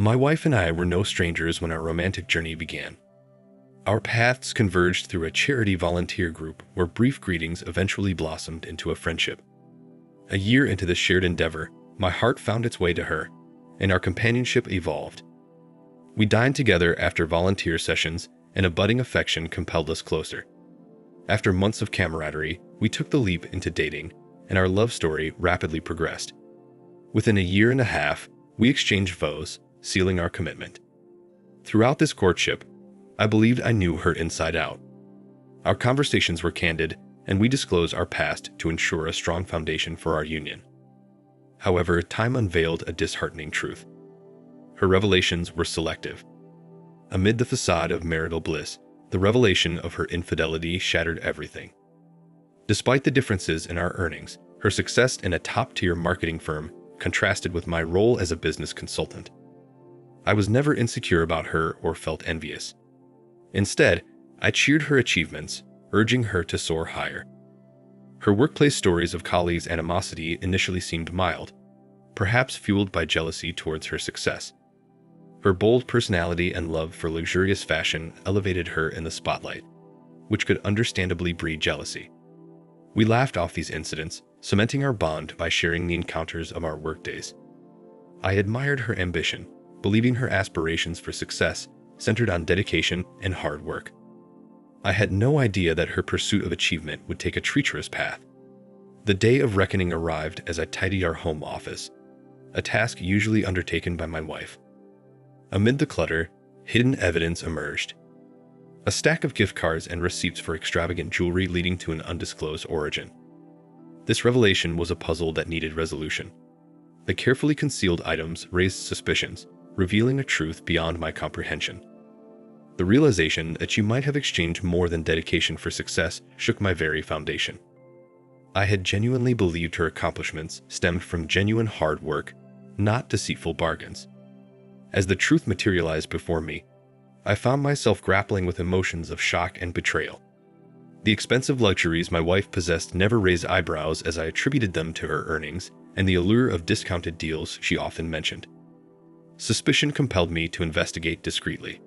My wife and I were no strangers when our romantic journey began. Our paths converged through a charity volunteer group where brief greetings eventually blossomed into a friendship. A year into this shared endeavor, my heart found its way to her, and our companionship evolved. We dined together after volunteer sessions, and a budding affection compelled us closer. After months of camaraderie, we took the leap into dating, and our love story rapidly progressed. Within a year and a half, we exchanged vows, sealing our commitment. Throughout this courtship, I believed I knew her inside out. Our conversations were candid, and we disclosed our past to ensure a strong foundation for our union. However, time unveiled a disheartening truth. Her revelations were selective. Amid the facade of marital bliss, the revelation of her infidelity shattered everything. Despite the differences in our earnings, her success in a top-tier marketing firm contrasted with my role as a business consultant. I was never insecure about her or felt envious. Instead, I cheered her achievements, urging her to soar higher. Her workplace stories of colleagues' animosity initially seemed mild, perhaps fueled by jealousy towards her success. Her bold personality and love for luxurious fashion elevated her in the spotlight, which could understandably breed jealousy. We laughed off these incidents, cementing our bond by sharing the encounters of our workdays. I admired her ambition, believing her aspirations for success centered on dedication and hard work. I had no idea that her pursuit of achievement would take a treacherous path. The day of reckoning arrived as I tidied our home office, a task usually undertaken by my wife. Amid the clutter, hidden evidence emerged. A stack of gift cards and receipts for extravagant jewelry leading to an undisclosed origin. This revelation was a puzzle that needed resolution. The carefully concealed items raised suspicions, revealing a truth beyond my comprehension. The realization that she might have exchanged more than dedication for success shook my very foundation. I had genuinely believed her accomplishments stemmed from genuine hard work, not deceitful bargains. As the truth materialized before me, I found myself grappling with emotions of shock and betrayal. The expensive luxuries my wife possessed never raised eyebrows as I attributed them to her earnings and the allure of discounted deals she often mentioned. Suspicion compelled me to investigate discreetly.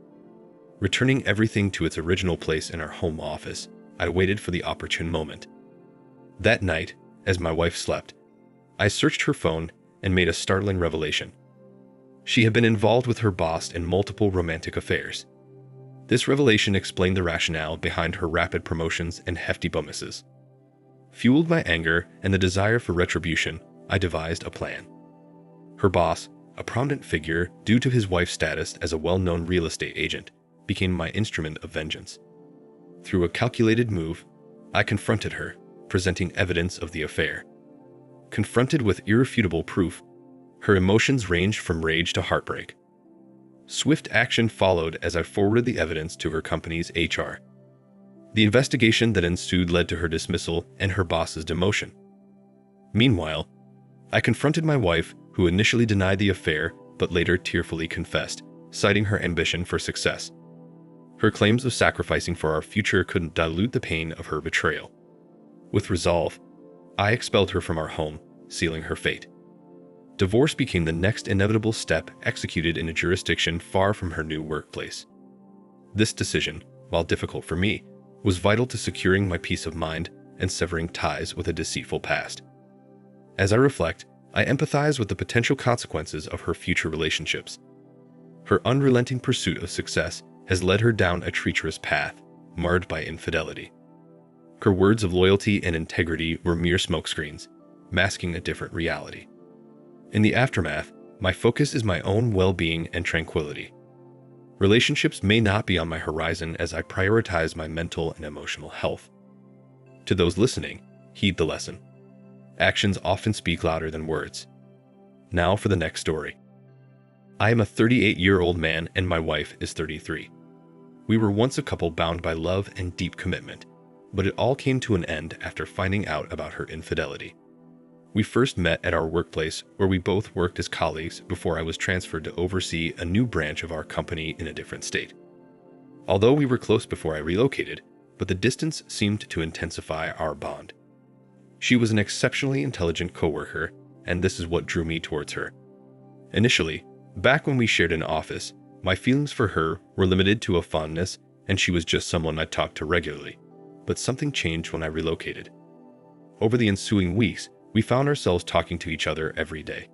Returning everything to its original place in our home office, I waited for the opportune moment. That night, as my wife slept, I searched her phone and made a startling revelation. She had been involved with her boss in multiple romantic affairs. This revelation explained the rationale behind her rapid promotions and hefty bonuses. Fueled by anger and the desire for retribution, I devised a plan. Her boss, a prominent figure due to his wife's status as a well-known real estate agent, became my instrument of vengeance. Through a calculated move, I confronted her, presenting evidence of the affair. Confronted with irrefutable proof, her emotions ranged from rage to heartbreak. Swift action followed as I forwarded the evidence to her company's HR. The investigation that ensued led to her dismissal and her boss's demotion. Meanwhile, I confronted my wife, who initially denied the affair but later tearfully confessed, citing her ambition for success. Her claims of sacrificing for our future couldn't dilute the pain of her betrayal. With resolve, I expelled her from our home, sealing her fate. Divorce became the next inevitable step executed in a jurisdiction far from her new workplace. This decision, while difficult for me, was vital to securing my peace of mind and severing ties with a deceitful past. As I reflect, I empathize with the potential consequences of her future relationships. Her unrelenting pursuit of success has led her down a treacherous path, marred by infidelity. Her words of loyalty and integrity were mere smokescreens, masking a different reality. In the aftermath, my focus is my own well-being and tranquility. Relationships may not be on my horizon as I prioritize my mental and emotional health. To those listening, heed the lesson. Actions often speak louder than words. Now for the next story. I am a 38-year-old man and my wife is 33. We were once a couple bound by love and deep commitment, but it all came to an end after finding out about her infidelity. We first met at our workplace where we both worked as colleagues before I was transferred to oversee a new branch of our company in a different state. Although we were close before I relocated, but the distance seemed to intensify our bond. She was an exceptionally intelligent coworker, and this is what drew me towards her. Initially, Back when we shared an office, my feelings for her were limited to a fondness, and she was just someone I talked to regularly. But something changed when I relocated. Over the ensuing weeks, we found ourselves talking to each other every day.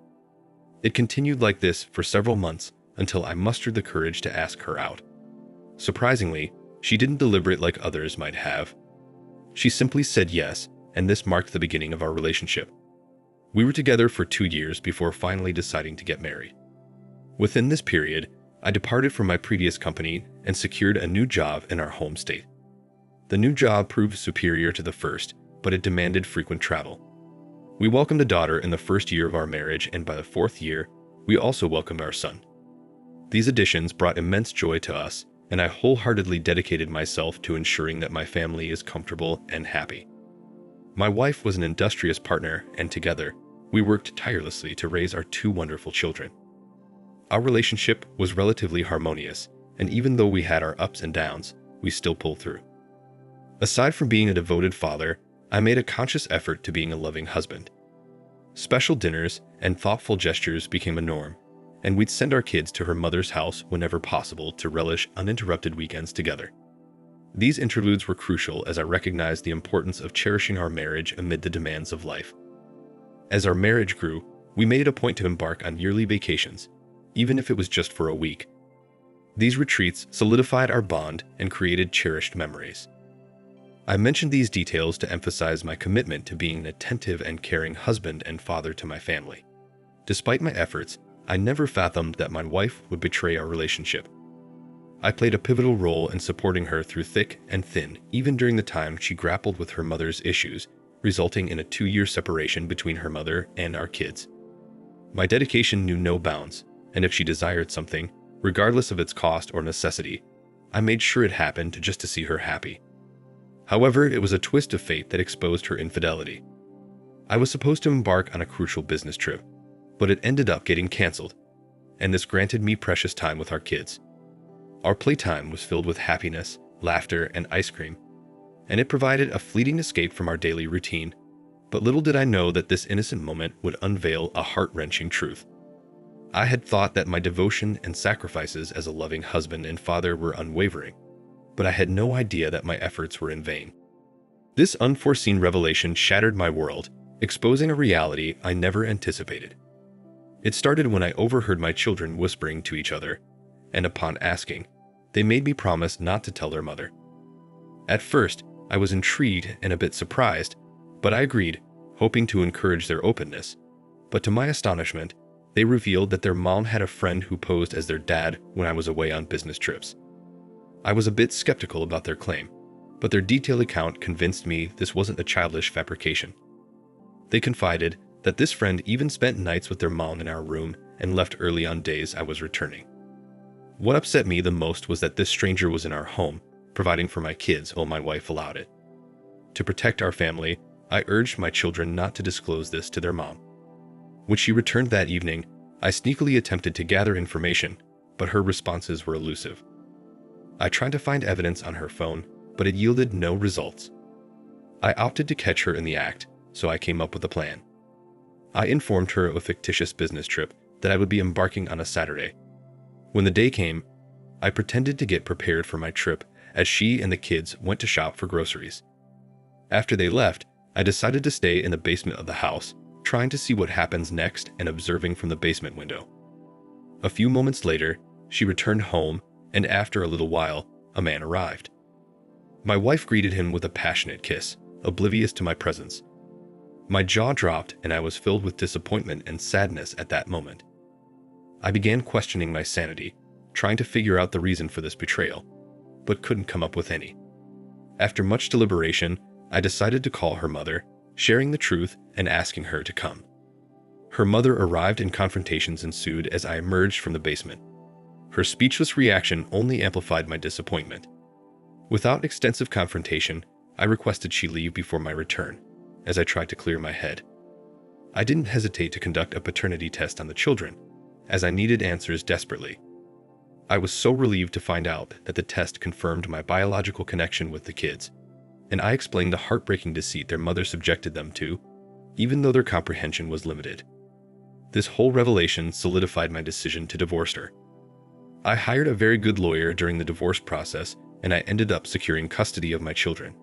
It continued like this for several months until I mustered the courage to ask her out. Surprisingly, she didn't deliberate like others might have. She simply said yes, and this marked the beginning of our relationship. We were together for 2 years before finally deciding to get married. Within this period, I departed from my previous company and secured a new job in our home state. The new job proved superior to the first, but it demanded frequent travel. We welcomed a daughter in the first year of our marriage, and by the 4th year, we also welcomed our son. These additions brought immense joy to us, and I wholeheartedly dedicated myself to ensuring that my family is comfortable and happy. My wife was an industrious partner, and together, we worked tirelessly to raise our 2 wonderful children. Our relationship was relatively harmonious, and even though we had our ups and downs, we still pulled through. Aside from being a devoted father, I made a conscious effort to being a loving husband. Special dinners and thoughtful gestures became a norm, and we'd send our kids to her mother's house whenever possible to relish uninterrupted weekends together. These interludes were crucial as I recognized the importance of cherishing our marriage amid the demands of life. As our marriage grew, we made it a point to embark on yearly vacations, even if it was just for a week. These retreats solidified our bond and created cherished memories. I mentioned these details to emphasize my commitment to being an attentive and caring husband and father to my family. Despite my efforts, I never fathomed that my wife would betray our relationship. I played a pivotal role in supporting her through thick and thin, even during the time she grappled with her mother's issues, resulting in a 2-year separation between her mother and our kids. My dedication knew no bounds, and if she desired something, regardless of its cost or necessity, I made sure it happened just to see her happy. However, it was a twist of fate that exposed her infidelity. I was supposed to embark on a crucial business trip, but it ended up getting canceled, and this granted me precious time with our kids. Our playtime was filled with happiness, laughter, and ice cream, and it provided a fleeting escape from our daily routine. But little did I know that this innocent moment would unveil a heart-wrenching truth. I had thought that my devotion and sacrifices as a loving husband and father were unwavering, but I had no idea that my efforts were in vain. This unforeseen revelation shattered my world, exposing a reality I never anticipated. It started when I overheard my children whispering to each other, and upon asking, they made me promise not to tell their mother. At first, I was intrigued and a bit surprised, but I agreed, hoping to encourage their openness. But to my astonishment, they revealed that their mom had a friend who posed as their dad when I was away on business trips. I was a bit skeptical about their claim, but their detailed account convinced me this wasn't a childish fabrication. They confided that this friend even spent nights with their mom in our room and left early on days I was returning. What upset me the most was that this stranger was in our home, providing for my kids while my wife allowed it. To protect our family, I urged my children not to disclose this to their mom. When she returned that evening, I sneakily attempted to gather information, but her responses were elusive. I tried to find evidence on her phone, but it yielded no results. I opted to catch her in the act, so I came up with a plan. I informed her of a fictitious business trip that I would be embarking on a Saturday. When the day came, I pretended to get prepared for my trip as she and the kids went to shop for groceries. After they left, I decided to stay in the basement of the house, trying to see what happens next and observing from the basement window. A few moments later, she returned home, and after a little while, a man arrived. My wife greeted him with a passionate kiss, oblivious to my presence. My jaw dropped, and I was filled with disappointment and sadness at that moment. I began questioning my sanity, trying to figure out the reason for this betrayal, but couldn't come up with any. After much deliberation, I decided to call her mother, sharing the truth and asking her to come. Her mother arrived and confrontations ensued as I emerged from the basement. Her speechless reaction only amplified my disappointment. Without extensive confrontation, I requested she leave before my return, as I tried to clear my head. I didn't hesitate to conduct a paternity test on the children, as I needed answers desperately. I was so relieved to find out that the test confirmed my biological connection with the kids, and I explained the heartbreaking deceit their mother subjected them to, even though their comprehension was limited. This whole revelation solidified my decision to divorce her. I hired a very good lawyer during the divorce process, and I ended up securing custody of my children.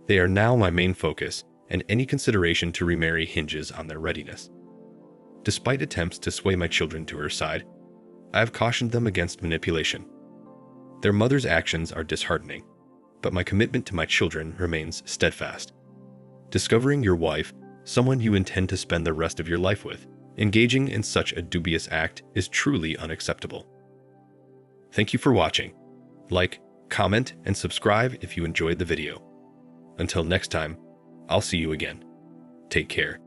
They are now my main focus, and any consideration to remarry hinges on their readiness. Despite attempts to sway my children to her side, I have cautioned them against manipulation. Their mother's actions are disheartening, but my commitment to my children remains steadfast. Discovering your wife, someone you intend to spend the rest of your life with, engaging in such a dubious act is truly unacceptable. Thank you for watching. Like, comment, and subscribe if you enjoyed the video. Until next time, I'll see you again. Take care.